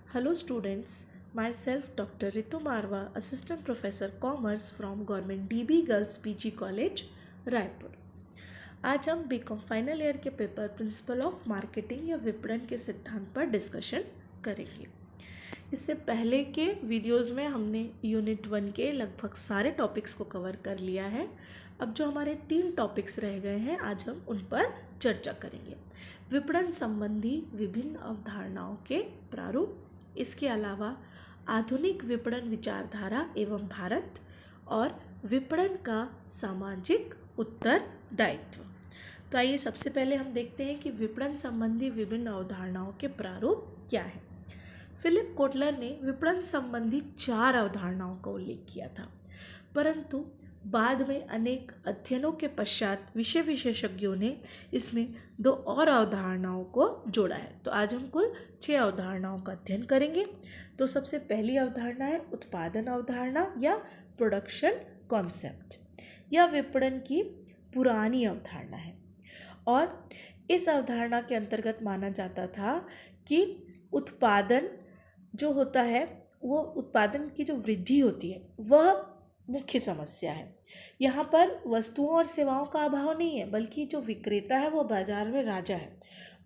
Hello students, myself Dr. Ritu Marwa, Assistant Professor Commerce from Government DB Girls PG College, Raipur. आज हम BCom final year के paper principle of marketing या विपणन के सिद्धांत पर डिस्कशन करेंगे। इससे पहले के वीडियोस में हमने यूनिट 1 के लगभग सारे टॉपिक्स को कवर कर लिया है। अब जो हमारे 3 टॉपिक्स रह गए हैं, आज हम उन पर चर्चा करेंगे। विपणन संबंधी विभिन्न अवधारणाओं के प्रारूप, इसके अलावा आधुनिक विपणन विचारधारा एवं भारत और विपणन का सामाजिक उत्तरदायित्व। तो आइए सबसे पहले हम देखते हैं कि विपणन संबंधी विभिन्न अवधारणाओं के प्रारूप क्या है। फिलिप कोटलर ने विपणन संबंधी 4 अवधारणाओं का उल्लेख किया था, परंतु बाद में अनेक अध्ययनों के पश्चात विषय विशेषज्ञों ने इसमें 2 और अवधारणाओं को जोड़ा है। तो आज हम कुल 6 अवधारणाओं का अध्ययन करेंगे। तो सबसे पहली अवधारणा है उत्पादन अवधारणा या प्रोडक्शन कॉन्सेप्ट। यह विपणन की पुरानी अवधारणा है और इस अवधारणा के अंतर्गत माना जाता था कि उत्पादन जो होता है, वो उत्पादन की जो वृद्धि होती है वह मुख्य समस्या है। यहाँ पर वस्तुओं और सेवाओं का अभाव नहीं है, बल्कि जो विक्रेता है वो बाजार में राजा है।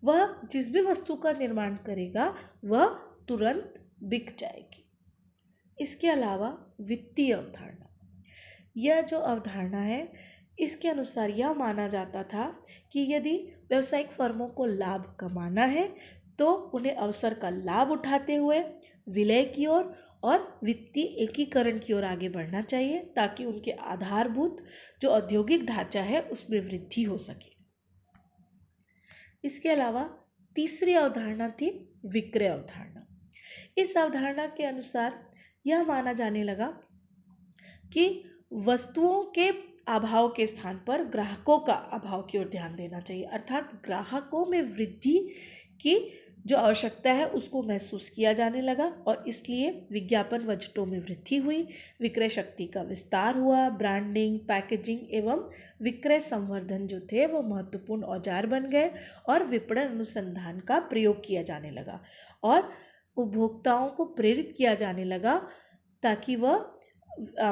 वह जिस भी वस्तु का निर्माण करेगा वह तुरंत बिक जाएगी। इसके अलावा वित्तीय अवधारणा, यह जो अवधारणा है इसके अनुसार यह माना जाता था कि यदि व्यावसायिक फर्मों को लाभ कमाना है तो उन्हें अवसर का लाभ उठाते हुए विलय की ओर और वित्तीय एकीकरण की ओर आगे बढ़ना चाहिए, ताकि उनके आधारभूत जो औद्योगिक ढांचा है उसमें वृद्धि हो सके। इसके अलावा तीसरी अवधारणा थी विक्रय अवधारणा। इस अवधारणा के अनुसार यह माना जाने लगा कि वस्तुओं के अभाव के स्थान पर ग्राहकों का अभाव की ओर ध्यान देना चाहिए, अर्थात ग्राहकों में वृद्धि की जो आवश्यकता है उसको महसूस किया जाने लगा और इसलिए विज्ञापन बजटों में वृद्धि हुई, विक्रय शक्ति का विस्तार हुआ, ब्रांडिंग, पैकेजिंग एवं विक्रय संवर्धन जो थे वो महत्वपूर्ण औजार बन गए और विपणन अनुसंधान का प्रयोग किया जाने लगा और उपभोक्ताओं को प्रेरित किया जाने लगा ताकि वह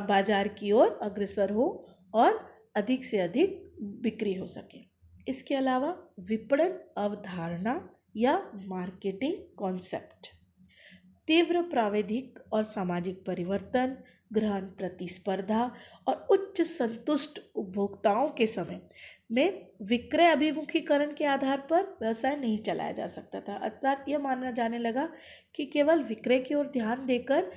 बाजार की ओर अग्रसर हो और अधिक से अधिक बिक्री हो सके। इसके अलावा विपणन अवधारणा या मार्केटिंग कॉन्सेप्ट तीव्र प्राविधिक और सामाजिक परिवर्तन, गहन प्रतिस्पर्धा और उच्च संतुष्ट उपभोक्ताओं के समय में विक्रय अभिमुखीकरण के आधार पर व्यवसाय नहीं चलाया जा सकता था। अर्थात यह माना जाने लगा कि केवल विक्रय की ओर ध्यान देकर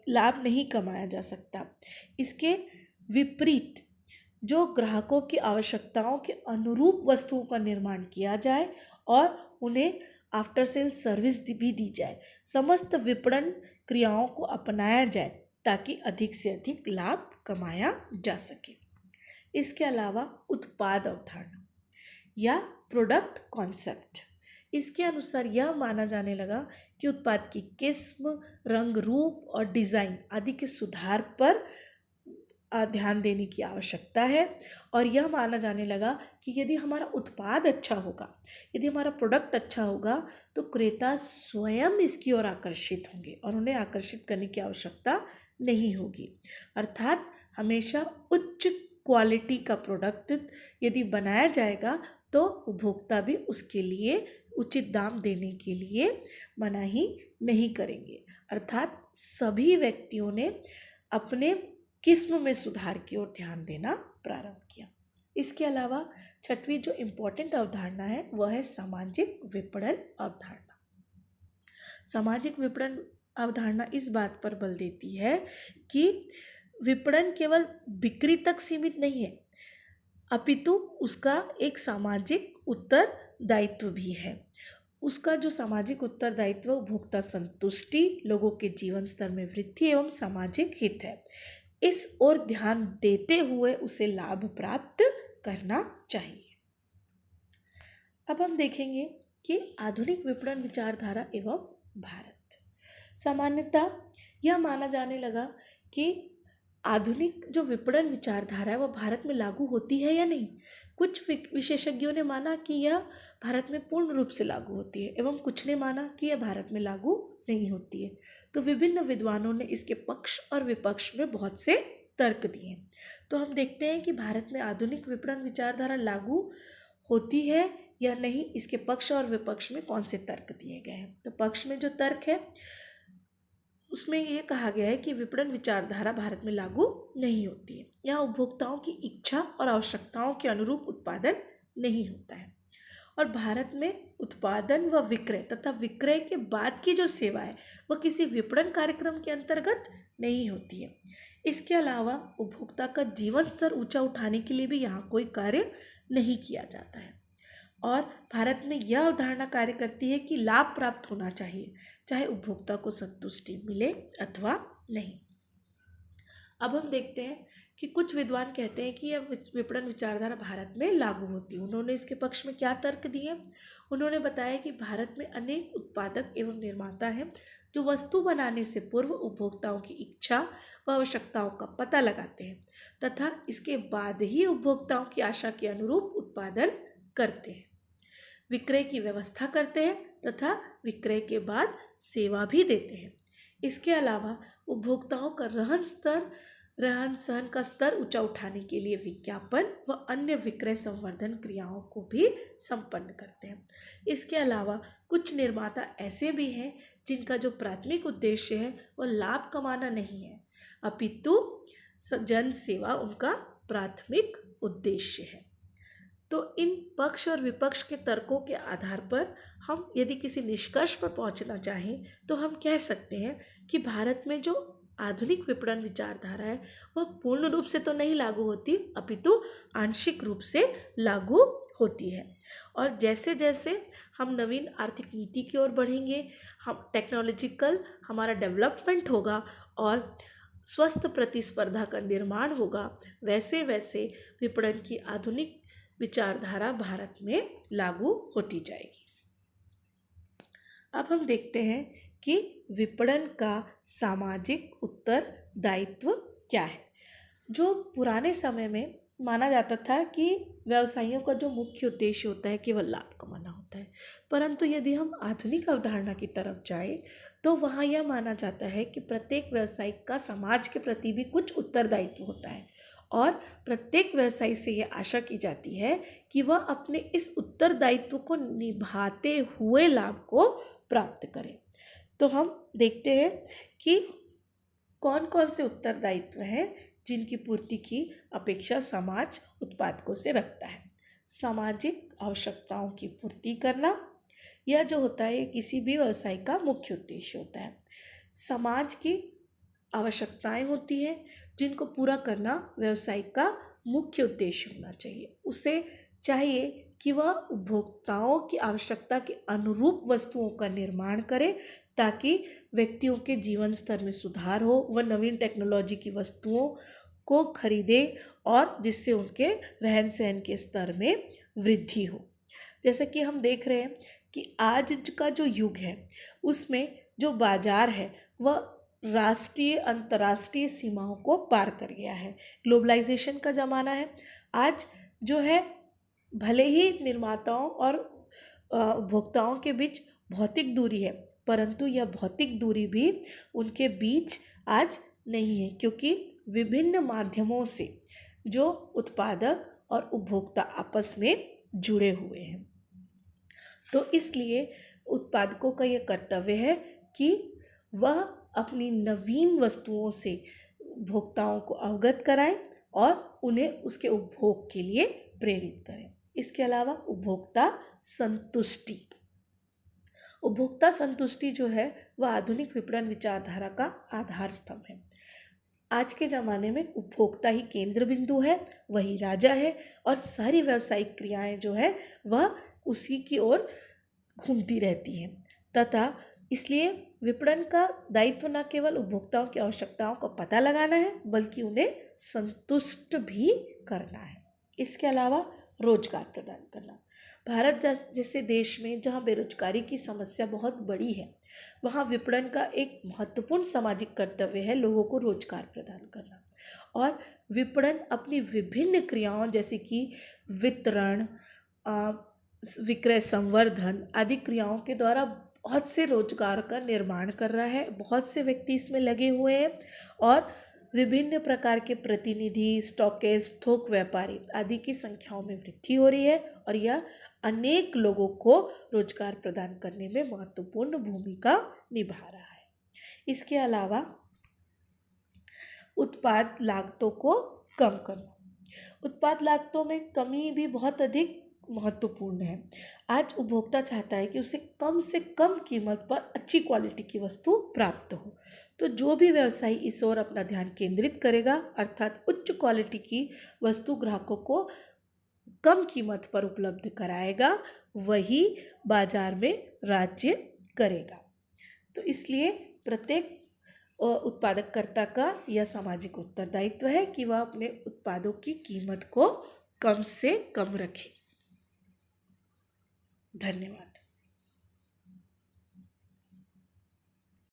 लाभ नहीं कमाया जा सकता। इसके विपरीत जो ग्राहकों की आवश्यकताओं के अनुरूप वस्तुओं का निर्माण किया जाए और उन्हें आफ्टर सेल सर्विस भी दी जाए, समस्त विपणन क्रियाओं को अपनाया जाए ताकि अधिक से अधिक लाभ कमाया जा सके। इसके अलावा उत्पाद अवधारणा या प्रोडक्ट कॉन्सेप्ट, इसके अनुसार यह माना जाने लगा कि उत्पाद की किस्म, रंग, रूप और डिज़ाइन आदि के सुधार पर ध्यान देने की आवश्यकता है और यह माना जाने लगा कि यदि हमारा उत्पाद अच्छा होगा, यदि हमारा प्रोडक्ट अच्छा होगा तो क्रेता स्वयं इसकी ओर आकर्षित होंगे और उन्हें आकर्षित करने की आवश्यकता नहीं होगी। अर्थात हमेशा उच्च क्वालिटी का प्रोडक्ट यदि बनाया जाएगा तो उपभोक्ता भी उसके लिए उचित दाम देने के लिए मनाही नहीं करेंगे। अर्थात सभी व्यक्तियों ने अपने किस्म में सुधार की ओर ध्यान देना प्रारंभ किया। इसके अलावा 6वीं जो इम्पोर्टेंट अवधारणा है वह है सामाजिक विपणन अवधारणा। सामाजिक विपणन अवधारणा इस बात पर बल देती है कि विपणन केवल बिक्री तक सीमित नहीं है, अपितु उसका एक सामाजिक उत्तरदायित्व भी है। उसका जो सामाजिक उत्तरदायित्व उपभोक्ता संतुष्टि, लोगों के जीवन स्तर में वृद्धि एवं सामाजिक हित है। इस ओर ध्यान देते हुए उसे लाभ प्राप्त करना चाहिए। अब हम देखेंगे कि आधुनिक विपणन विचारधारा एवं भारत। सामान्यतः यह माना जाने लगा कि आधुनिक जो विपणन विचारधारा है वह भारत में लागू होती है या नहीं। कुछ विशेषज्ञों ने माना कि यह भारत में पूर्ण रूप से लागू होती है एवं कुछ ने माना कि यह भारत में लागू नहीं होती है। तो विभिन्न विद्वानों ने इसके पक्ष और विपक्ष में बहुत से तर्क दिए। तो हम देखते हैं कि भारत में आधुनिक विपणन विचारधारा लागू होती है या नहीं, इसके पक्ष और विपक्ष में कौन से तर्क दिए गए हैं। तो पक्ष में जो तर्क है उसमें ये कहा गया है कि विपणन विचारधारा भारत में लागू नहीं होती है। यहाँ उपभोक्ताओं की इच्छा और आवश्यकताओं के अनुरूप उत्पादन नहीं होता है और भारत में उत्पादन व विक्रय तथा विक्रय के बाद की जो सेवा है वह किसी विपणन कार्यक्रम के अंतर्गत नहीं होती है। इसके अलावा उपभोक्ता का जीवन स्तर ऊंचा उठाने के लिए भी यहाँ कोई कार्य नहीं किया जाता है और भारत में यह अवधारणा कार्य करती है कि लाभ प्राप्त होना चाहिए, चाहे उपभोक्ता को संतुष्टि मिले अथवा नहीं। अब हम देखते हैं कि कुछ विद्वान कहते हैं कि यह विपणन विचारधारा भारत में लागू होती है। उन्होंने इसके पक्ष में क्या तर्क दिए। उन्होंने बताया कि भारत में अनेक उत्पादक एवं निर्माता हैं जो वस्तु बनाने से पूर्व उपभोक्ताओं की इच्छा व आवश्यकताओं का पता लगाते हैं तथा इसके बाद ही उपभोक्ताओं की आशा के अनुरूप उत्पादन करते हैं, विक्रय की व्यवस्था करते हैं तथा विक्रय के बाद सेवा भी देते हैं। इसके अलावा उपभोक्ताओं का रहन सहन का स्तर ऊंचा उठाने के लिए विज्ञापन व अन्य विक्रय संवर्धन क्रियाओं को भी संपन्न करते हैं। इसके अलावा कुछ निर्माता ऐसे भी हैं जिनका जो प्राथमिक उद्देश्य है वह लाभ कमाना नहीं है, अपितु जन सेवा उनका प्राथमिक उद्देश्य है। तो इन पक्ष और विपक्ष के तर्कों के आधार पर हम यदि किसी निष्कर्ष पर पहुंचना चाहें तो हम कह सकते हैं कि भारत में जो आधुनिक विपणन विचारधारा है वह पूर्ण रूप से तो नहीं लागू होती, अपितु आंशिक रूप से लागू होती है। और जैसे जैसे हम नवीन आर्थिक नीति की ओर बढ़ेंगे, हम टेक्नोलॉजिकल हमारा डेवलपमेंट होगा और स्वस्थ प्रतिस्पर्धा का निर्माण होगा, वैसे वैसे विपणन की आधुनिक विचारधारा भारत में लागू होती जाएगी। अब हम देखते हैं कि विपणन का सामाजिक उत्तरदायित्व क्या है। जो पुराने समय में माना जाता था कि व्यवसायियों का जो मुख्य उद्देश्य होता है केवल लाभ कमाना होता है, परंतु यदि हम आधुनिक अवधारणा की तरफ जाएं तो वहाँ यह माना जाता है कि प्रत्येक व्यवसायी का समाज के प्रति भी कुछ उत्तरदायित्व होता है और प्रत्येक व्यवसायी से यह आशा की जाती है कि वह अपने इस उत्तरदायित्व को निभाते हुए लाभ को प्राप्त करे। तो हम देखते हैं कि कौन कौन से उत्तरदायित्व हैं जिनकी पूर्ति की अपेक्षा समाज उत्पादकों से रखता है। सामाजिक आवश्यकताओं की पूर्ति करना, यह जो होता है किसी भी व्यवसाय का मुख्य उद्देश्य होता है। समाज की आवश्यकताएं होती हैं जिनको पूरा करना व्यवसाय का मुख्य उद्देश्य होना चाहिए। उसे चाहिए कि वह उपभोक्ताओं की आवश्यकता के अनुरूप वस्तुओं का निर्माण करे ताकि व्यक्तियों के जीवन स्तर में सुधार हो, वह नवीन टेक्नोलॉजी की वस्तुओं को खरीदे और जिससे उनके रहन सहन के स्तर में वृद्धि हो। जैसे कि हम देख रहे हैं कि आज का जो युग है उसमें जो बाजार है वह राष्ट्रीय अंतर्राष्ट्रीय सीमाओं को पार कर गया है। ग्लोबलाइजेशन का ज़माना है। आज जो है भले ही निर्माताओं और उपभोक्ताओं के बीच भौतिक दूरी है, परंतु यह भौतिक दूरी भी उनके बीच आज नहीं है, क्योंकि विभिन्न माध्यमों से जो उत्पादक और उपभोक्ता आपस में जुड़े हुए हैं। तो इसलिए उत्पादकों का यह कर्तव्य है कि वह अपनी नवीन वस्तुओं से उपभोक्ताओं को अवगत कराएं और उन्हें उसके उपभोग के लिए प्रेरित करें। इसके अलावा उपभोक्ता संतुष्टि जो है वह आधुनिक विपणन विचारधारा का आधार स्तंभ है। आज के ज़माने में उपभोक्ता ही केंद्र बिंदु है, वही राजा है और सारी व्यावसायिक क्रियाएं जो है वह उसी की ओर घूमती रहती हैं तथा इसलिए विपणन का दायित्व न केवल उपभोक्ताओं की आवश्यकताओं का पता लगाना है बल्कि उन्हें संतुष्ट भी करना है। इसके अलावा रोजगार प्रदान करना। भारत जैसे देश में जहाँ बेरोजगारी की समस्या बहुत बड़ी है, वहाँ विपणन का एक महत्वपूर्ण सामाजिक कर्तव्य है लोगों को रोजगार प्रदान करना। और विपणन अपनी विभिन्न क्रियाओं जैसे कि वितरण, विक्रय संवर्धन आदि क्रियाओं के द्वारा बहुत से रोजगार का निर्माण कर रहा है। बहुत से व्यक्ति इसमें लगे हुए हैं और विभिन्न प्रकार के प्रतिनिधि, स्टॉकिस्ट, थोक व्यापारी आदि की संख्याओं में वृद्धि हो रही है और यह अनेक लोगों को रोजगार प्रदान करने में महत्वपूर्ण भूमिका निभा रहा है। इसके अलावा उत्पाद लागतों को कम करना। उत्पाद लागतों में कमी भी बहुत अधिक महत्वपूर्ण है। आज उपभोक्ता चाहता है कि उसे कम से कम कीमत पर अच्छी क्वालिटी की वस्तु प्राप्त हो। तो जो भी व्यवसायी इस ओर अपना ध्यान केंद्रित करेगा, अर्थात उच्च क्वालिटी की वस्तु ग्राहकों को कम कीमत पर उपलब्ध कराएगा, वही बाजार में राज्य करेगा। तो इसलिए प्रत्येक उत्पादककर्ता का यह सामाजिक उत्तरदायित्व है कि वह अपने उत्पादों की कीमत को कम से कम रखे। धन्यवाद।